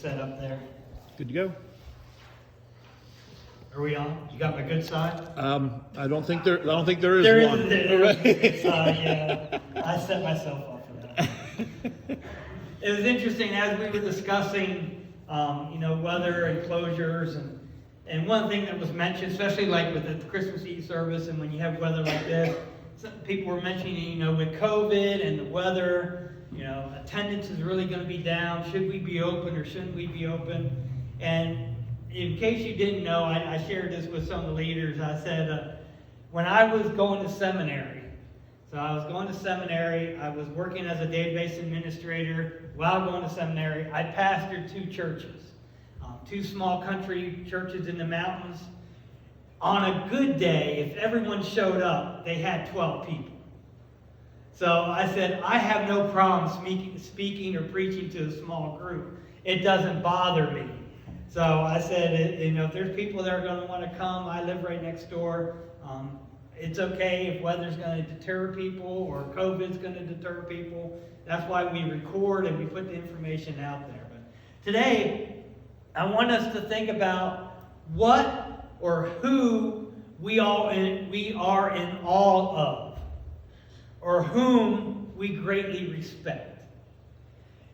set up there. Good to go. Are we on? You got my good side? I don't think there is There one. is a good side, yeah. I set myself up for that. It was interesting as we were discussing, weather and closures, and one thing that was mentioned, especially like with the Christmas Eve service, and when you have weather like this, some people were mentioning, with COVID and the weather, attendance is really going to be down. Should we be open or shouldn't we be open? And in case you didn't know, I shared this with some of the leaders. I said, when I was going to seminary, I was working as a database administrator while going to seminary. I pastored 2 churches, 2 small country churches in the mountains. On a good day, if everyone showed up, they had 12 people. So I said, I have no problem speaking or preaching to a small group. It doesn't bother me. So I said, if there's people that are going to want to come, I live right next door. It's okay if weather's going to deter people or COVID's going to deter people. That's why we record and we put the information out there. But today, I want us to think about what or who we are in awe of, or whom we greatly respect.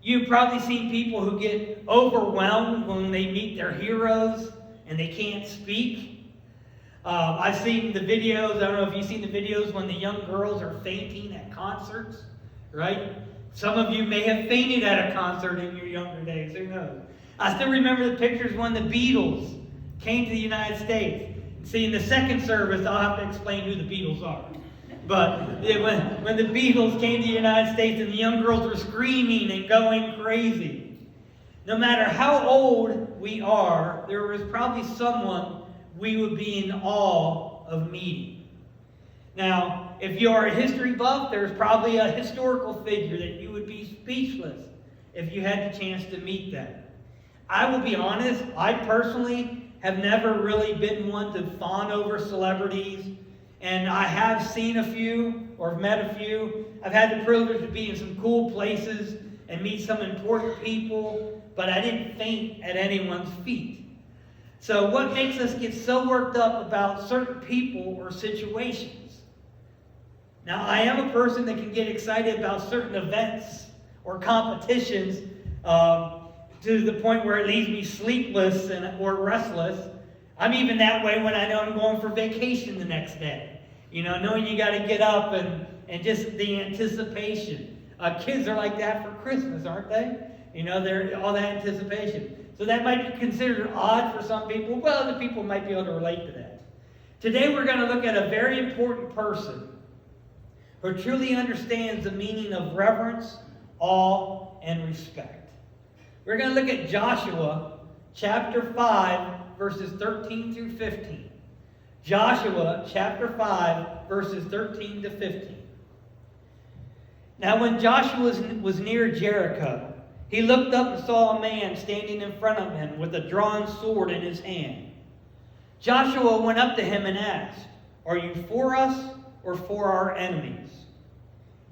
You've probably seen people who get overwhelmed when they meet their heroes and they can't speak. I've seen the videos. I don't know if you've seen the videos when the young girls are fainting at concerts, right? Some of you may have fainted at a concert in your younger days. Who knows? I still remember the pictures when the Beatles came to the United States. See, in the second service, I'll have to explain who the Beatles are. But when the Beatles came to the United States and the young girls were screaming and going crazy, no matter how old we are, there was probably someone we would be in awe of meeting. Now, if you are a history buff, there's probably a historical figure that you would be speechless if you had the chance to meet them. I will be honest, I personally have never really been one to fawn over celebrities, and I have seen a few or met a few. I've had the privilege to be in some cool places and meet some important people, but I didn't faint at anyone's feet. So what makes us get so worked up about certain people or situations? Now, I am a person that can get excited about certain events or competitions to the point where it leaves me sleepless or restless. I'm even that way when I know I'm going for vacation the next day. Knowing you got to get up and just the anticipation. Kids are like that for Christmas, aren't they? They're all that anticipation. So that might be considered odd for some people. Well, other people might be able to relate to that. Today we're going to look at a very important person who truly understands the meaning of reverence, awe, and respect. We're going to look at Joshua chapter 5, verses 13 through 15. Joshua chapter 5, verses 13 to 15. Now when Joshua was near Jericho, he looked up and saw a man standing in front of him with a drawn sword in his hand. Joshua went up to him and asked, "Are you for us or for our enemies?"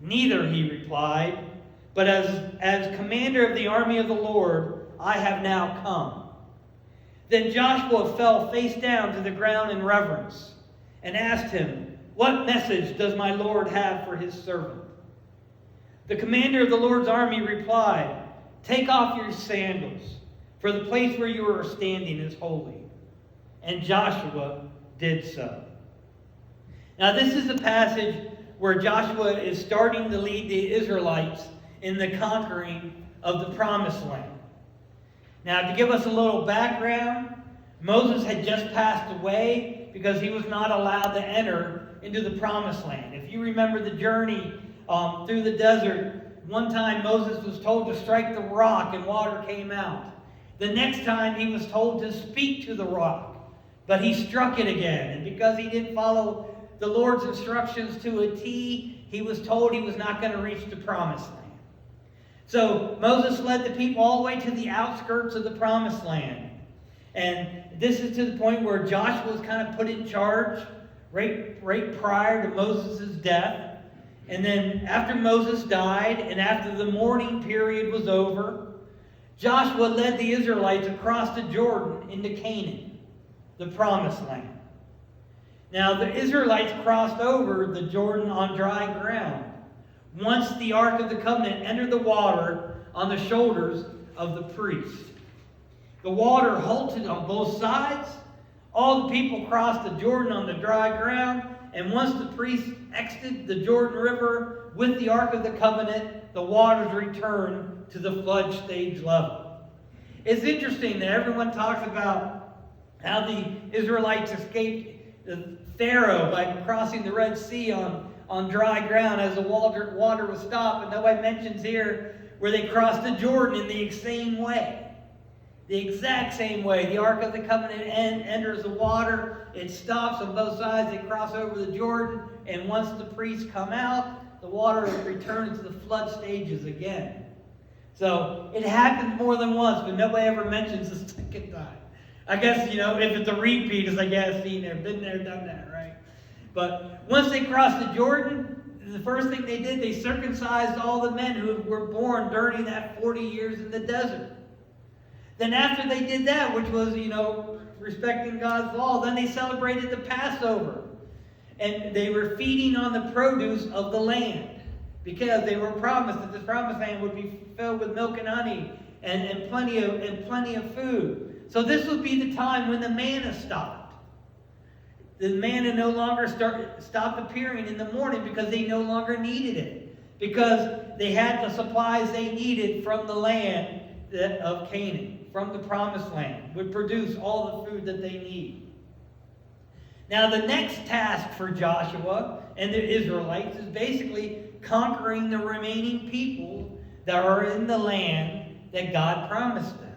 "Neither," he replied, "but as commander of the army of the Lord, I have now come." Then Joshua fell face down to the ground in reverence and asked him, "What message does my Lord have for his servant?" The commander of the Lord's army replied, "Take off your sandals, for the place where you are standing is holy." And Joshua did so. Now this is the passage where Joshua is starting to lead the Israelites in the conquering of the Promised Land. Now to give us a little background, Moses had just passed away because he was not allowed to enter into the Promised Land. If you remember the journey through the desert, one time Moses was told to strike the rock and water came out. The next time he was told to speak to the rock, but he struck it again. And because he didn't follow the Lord's instructions to a T, he was told he was not going to reach the Promised Land. So Moses led the people all the way to the outskirts of the Promised Land. And this is to the point where Joshua was kind of put in charge right prior to Moses' death. And then after Moses died and after the mourning period was over, Joshua led the Israelites across the Jordan into Canaan, the promised land. Now, the Israelites crossed over the Jordan on dry ground once the Ark of the Covenant entered the water on the shoulders of the priest. The water halted on both sides. All the people crossed the Jordan on the dry ground, and once the priest exited the Jordan River with the Ark of the Covenant, the waters returned to the flood stage level. It's interesting that everyone talks about how the Israelites escaped Pharaoh by crossing the Red Sea on dry ground as the water was stopped, but nobody mentions here where they crossed the Jordan in the same way. The exact same way. The Ark of the Covenant enters the water. It stops on both sides. They cross over the Jordan. And once the priests come out, the water returns to the flood stages again. So it happens more than once, but nobody ever mentions the second time. I guess, if it's a repeat, it's like, yeah, seen there, been there, done that, right? But once they crossed the Jordan, the first thing they did, they circumcised all the men who were born during that 40 years in the desert. Then after they did that, which was, respecting God's law, then they celebrated the Passover. And they were feeding on the produce of the land. Because they were promised that this promised land would be filled with milk and honey and plenty of food. So this would be the time when the manna stopped. The manna no longer stopped appearing in the morning because they no longer needed it. Because they had the supplies they needed from the land of Canaan. From the promised land, would produce all the food that they need. Now the next task for Joshua and the Israelites is basically conquering the remaining people that are in the land that God promised them.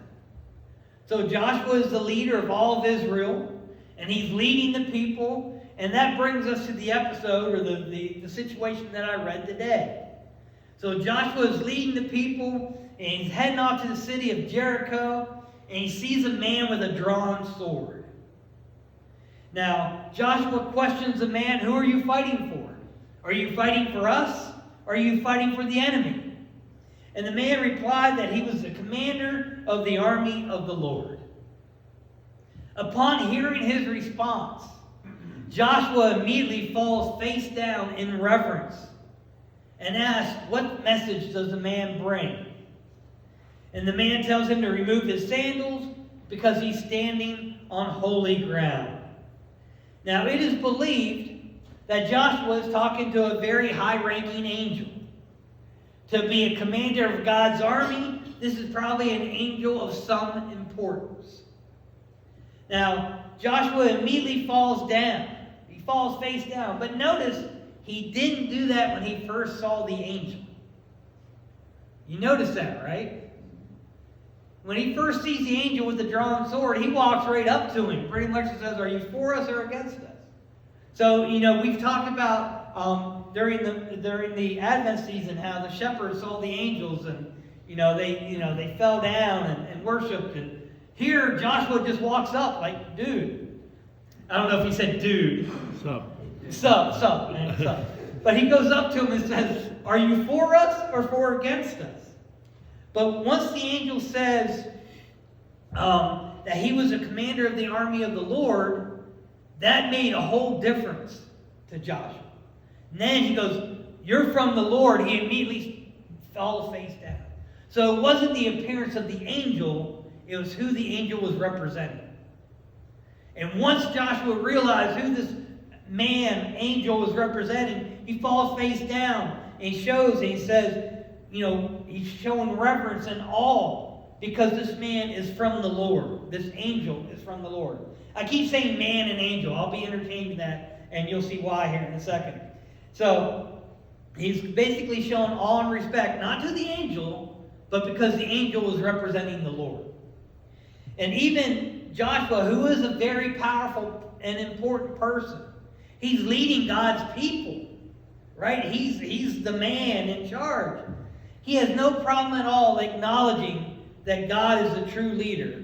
So Joshua is the leader of all of Israel, and he's leading the people, and that brings us to the episode, or the situation that I read today. So Joshua is leading the people, and he's heading off to the city of Jericho, and he sees a man with a drawn sword. Now, Joshua questions the man, who are you fighting for? Are you fighting for us? Or are you fighting for the enemy? And the man replied that he was the commander of the army of the Lord. Upon hearing his response, Joshua immediately falls face down in reverence and asks, what message does the man bring? And the man tells him to remove his sandals because he's standing on holy ground. Now, it is believed that Joshua is talking to a very high-ranking angel. To be a commander of God's army, this is probably an angel of some importance. Now, Joshua immediately falls down. He falls face down. But notice, he didn't do that when he first saw the angel. You notice that, right? When he first sees the angel with the drawn sword, he walks right up to him. Pretty much says, are you for us or against us? So, we've talked about during the Advent season how the shepherds saw the angels and, they fell down and worshipped. And here, Joshua just walks up like, dude. I don't know if he said dude. Sup, man, sup. But he goes up to him and says, are you for us or for against us? But once the angel says that he was a commander of the army of the Lord, that made a whole difference to Joshua. And then he goes, you're from the Lord. He immediately falls face down. So it wasn't the appearance of the angel, it was who the angel was representing. And once Joshua realized who this angel was representing, he falls face down and he says, he's showing reverence and awe because this man is from the Lord. This angel is from the Lord. I keep saying man and angel. I'll be entertaining that, and you'll see why here in a second. So, he's basically showing awe and respect, not to the angel, but because the angel was representing the Lord. And even Joshua, who is a very powerful and important person, he's leading God's people, right? He's the man in charge. He has no problem at all acknowledging that God is the true leader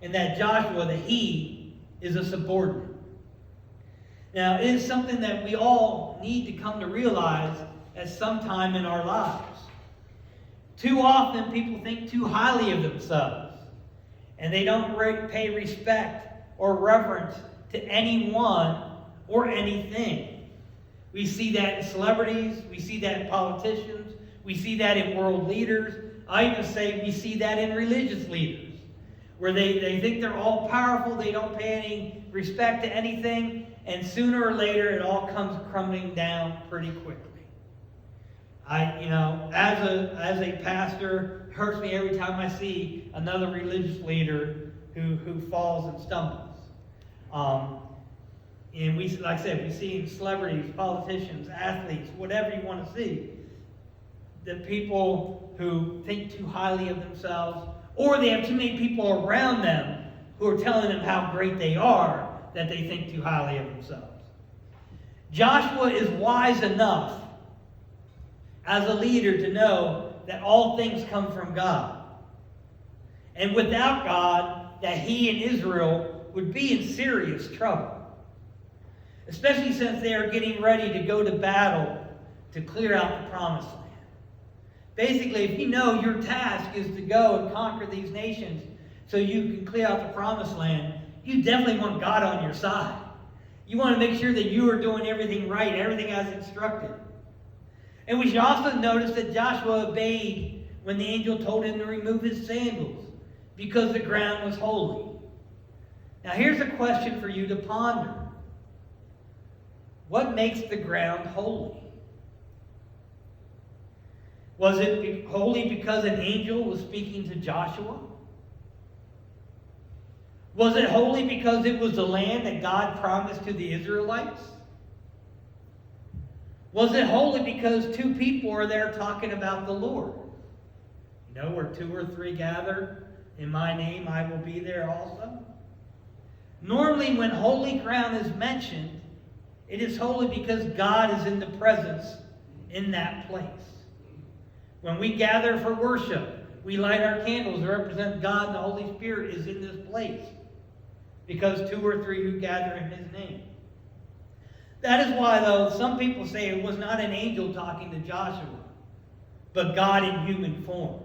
and that Joshua, that he is a subordinate. Now, it is something that we all need to come to realize at some time in our lives. Too often, people think too highly of themselves, and they don't pay respect or reverence to anyone or anything. We see that in celebrities, we see that in politicians, we see that in world leaders. I even say we see that in religious leaders, where they think they're all powerful, they don't pay any respect to anything, and sooner or later it all comes crumbling down pretty quickly. As a pastor, it hurts me every time I see another religious leader who falls and stumbles. And we, like I said, we see celebrities, politicians, athletes, whatever you want to see, the people who think too highly of themselves, or they have too many people around them who are telling them how great they are, that they think too highly of themselves. Joshua is wise enough as a leader to know that all things come from God. And without God, that he and Israel would be in serious trouble. Especially since they are getting ready to go to battle to clear out the promised land. Basically, if you know your task is to go and conquer these nations so you can clear out the promised land, you definitely want God on your side. You want to make sure that you are doing everything right, everything as instructed. And we should also notice that Joshua obeyed when the angel told him to remove his sandals because the ground was holy. Now here's a question for you to ponder. What makes the ground holy? Was it holy because an angel was speaking to Joshua? Was it holy because it was the land that God promised to the Israelites? Was it holy because two people are there talking about the Lord? You know, where 2 or 3 gather in my name, I will be there also. Normally, when holy ground is mentioned, it is holy because God is in the presence in that place. When we gather for worship, we light our candles to represent God, and the Holy Spirit is in this place. Because 2 or 3 who gather in his name. That is why, though, some people say it was not an angel talking to Joshua, but God in human form.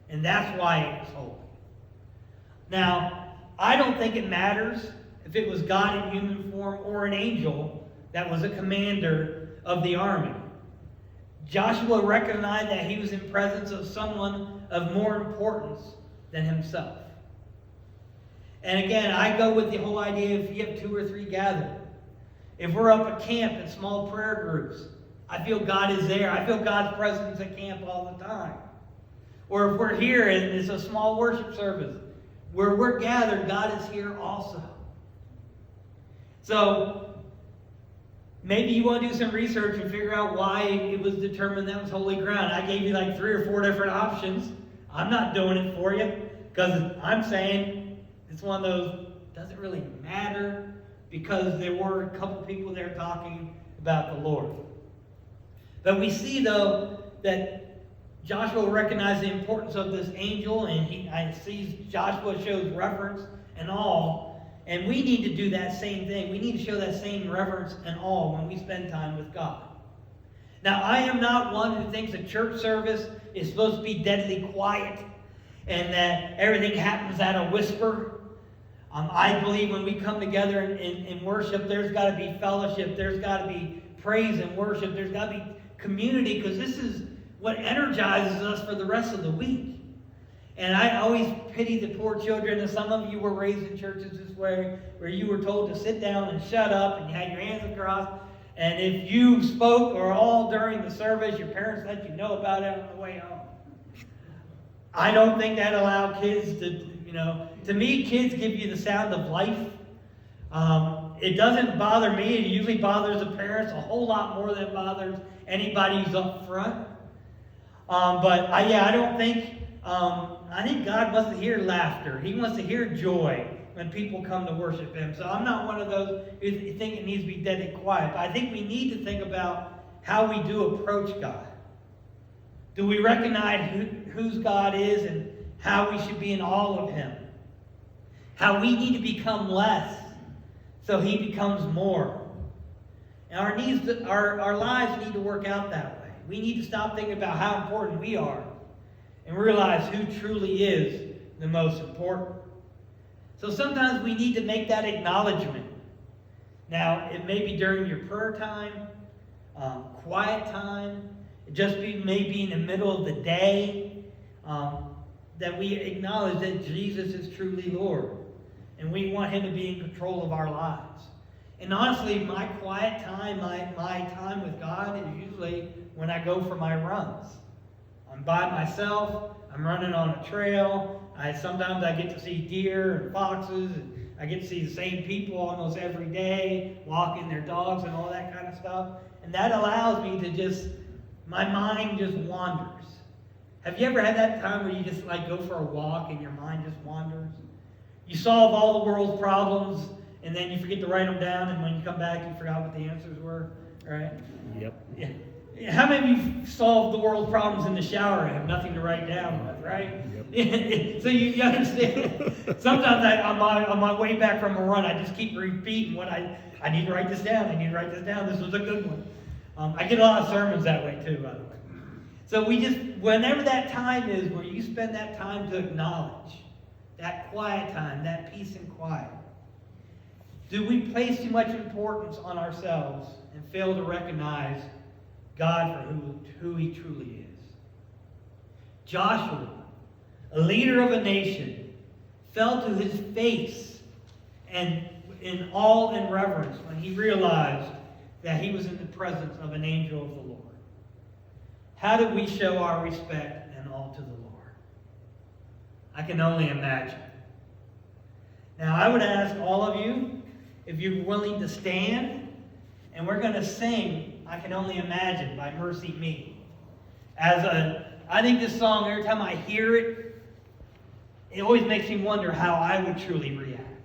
And that's why it was holy. Now, I don't think it matters if it was God in human form or an angel that was a commander of the army. Joshua recognized that he was in presence of someone of more importance than himself. And again, I go with the whole idea if you have 2 or 3 gathered. If we're up at camp in small prayer groups, I feel God is there. I feel God's presence at camp all the time. Or if we're here and it's a small worship service, where we're gathered, God is here also. So, maybe you want to do some research and figure out why it was determined that was holy ground. I gave you like 3 or 4 different options. I'm not doing it for you because I'm saying it's one of those, doesn't really matter because there were a couple people there talking about the Lord. But we see, though, that Joshua recognized the importance of this angel, and I see Joshua shows reverence and awe. And we need to do that same thing. We need to show that same reverence and awe when we spend time with God. Now, I am not one who thinks a church service is supposed to be deadly quiet and that everything happens at a whisper. I believe when we come together in worship, there's got to be fellowship. There's got to be praise and worship. There's got to be community, because this is what energizes us for the rest of the week. And I always pity the poor children, and some of you were raised in churches this way, where you were told to sit down and shut up, and you had your hands across. And if you spoke or all during the service, your parents let you know about it on the way home. I don't think that allowed kids to me, kids give you the sound of life. It doesn't bother me. It usually bothers the parents a whole lot more than it bothers anybody who's up front. I don't think, I think God wants to hear laughter. He wants to hear joy when people come to worship Him. So I'm not one of those who think it needs to be deadly quiet. But I think we need to think about how we do approach God. Do we recognize whose God is and how we should be in awe of Him? How we need to become less so He becomes more. And our lives need to work out that way. We need to stop thinking about how important we are and realize who truly is the most important. So sometimes we need to make that acknowledgement. Now, it may be during your prayer time, quiet time, maybe in the middle of the day, that we acknowledge that Jesus is truly Lord. And we want him to be in control of our lives. And honestly, my quiet time, my time with God is usually when I go for my runs. I'm by myself, I'm running on a trail. Sometimes I get to see deer and foxes, and I get to see the same people almost every day, walking their dogs and all that kind of stuff. And that allows me to my mind just wanders. Have you ever had that time where you just go for a walk and your mind just wanders? You solve all the world's problems, and then you forget to write them down, and when you come back, you forgot what the answers were, right? Yep. Yeah. How many of you solved the world's problems in the shower and have nothing to write down with, right? Yep. So you understand. Sometimes on my way back from a run, I just keep repeating what I need to write this down. I need to write this down. This was a good one. I get a lot of sermons that way too, by the way. So whenever that time is where you spend that time to acknowledge that quiet time, that peace and quiet, do we place too much importance on ourselves and fail to recognize God for who he truly is? Joshua, a leader of a nation, fell to his face and in awe and reverence when he realized that he was in the presence of an angel of the Lord. How do we show our respect and awe to the Lord? I can only imagine. Now, I would ask all of you if you're willing to stand, and we're going to sing I Can Only Imagine by Mercy Me. I think this song, every time I hear it, it always makes me wonder how I would truly react.